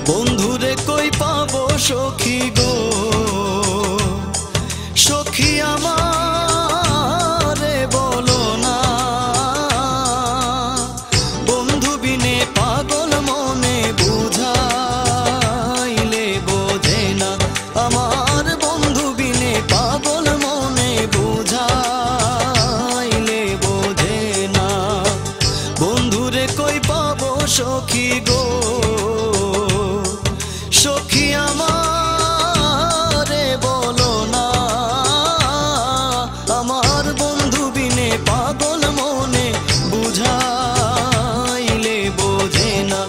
বন্ধুরে কই পাবো সখী গো, সখী আমারে বলো না। বন্ধু বিনে পাগল মনে বুঝাইলে বোঝে না, আমার বন্ধু বিনে পাগল মনে বুঝাইলে বোঝে না। বন্ধুরে কই পাবো সখী গো, সখী আমারে বলো না। আমার বন্ধু বিনে পাগল মনে বুঝাইলে বোঝে না,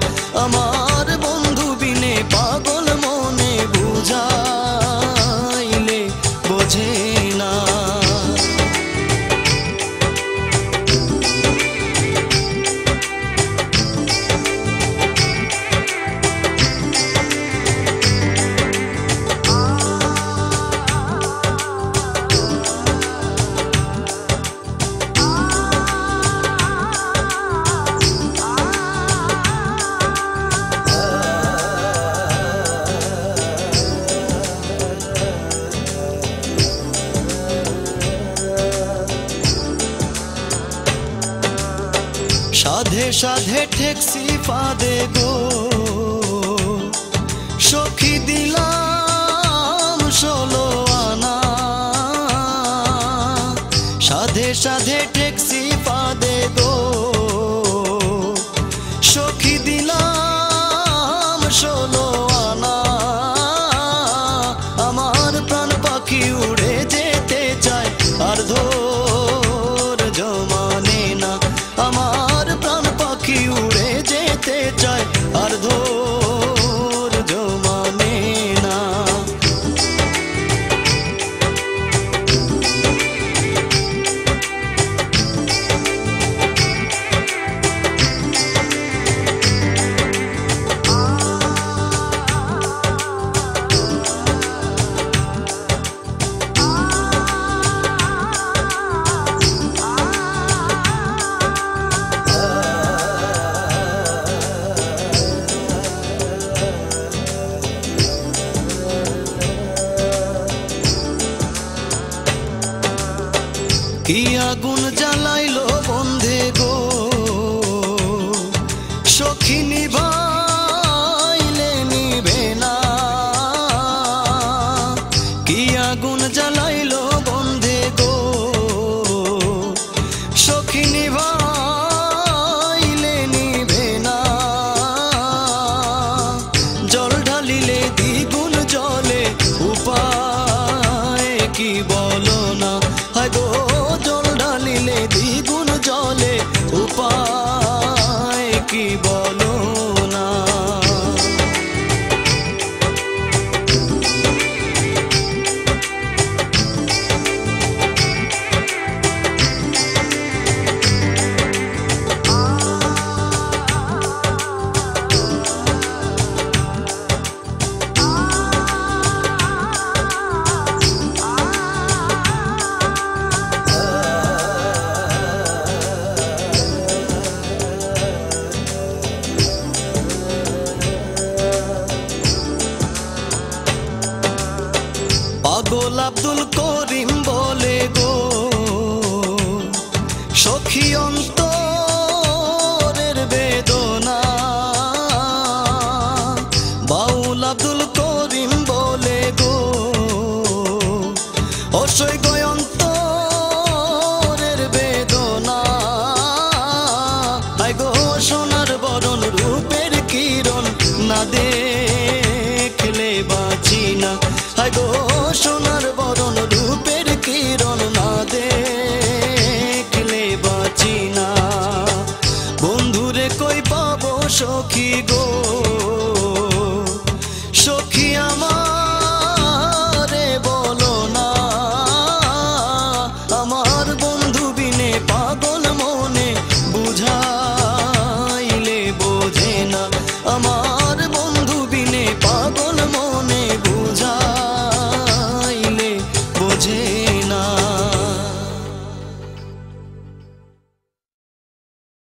আমার বন্ধু বিনে পাগল মনে বুঝাইলে বোঝে না। সাধে সাধে ঠেকছি ফাঁদে গো, সখী দিলাম 16 আনা। সাধে সাধে ঠেকছি ফাঁদে গো, সখী দিলাম 16 আনা। আমার প্রাণ পাখি উড়ে যেতে চায় আর ধৈর্য মানে না, আমার প্রাণ পাখি উড়ে যেতে চায় আর ধৈর্য মানে না। কি আগুন জ্বালাইলো বন্ধে গো, সখী নিভাইলে নিভে না। কি আগুন জ্বালাইলো বন্ধে গো, সখী নিভাইলে নিভে না। জল ঢালিলে দ্বিগুণ জলে উপায় কি বলো না। হায় গো জল ঢালিলে দ্বিগুণ জলে উপায় কি বলো না। পাগল আব্দুল করিম বলে গো, সখী অন্তরের বেদনা। বাউল আব্দুল করিম বলে গো, অসই গো অন্তরের বেদনা। আই গো সোনার বরণ রূপের কিরণ না দেখলে বাঁচি না। হায় গো সোনার বরণ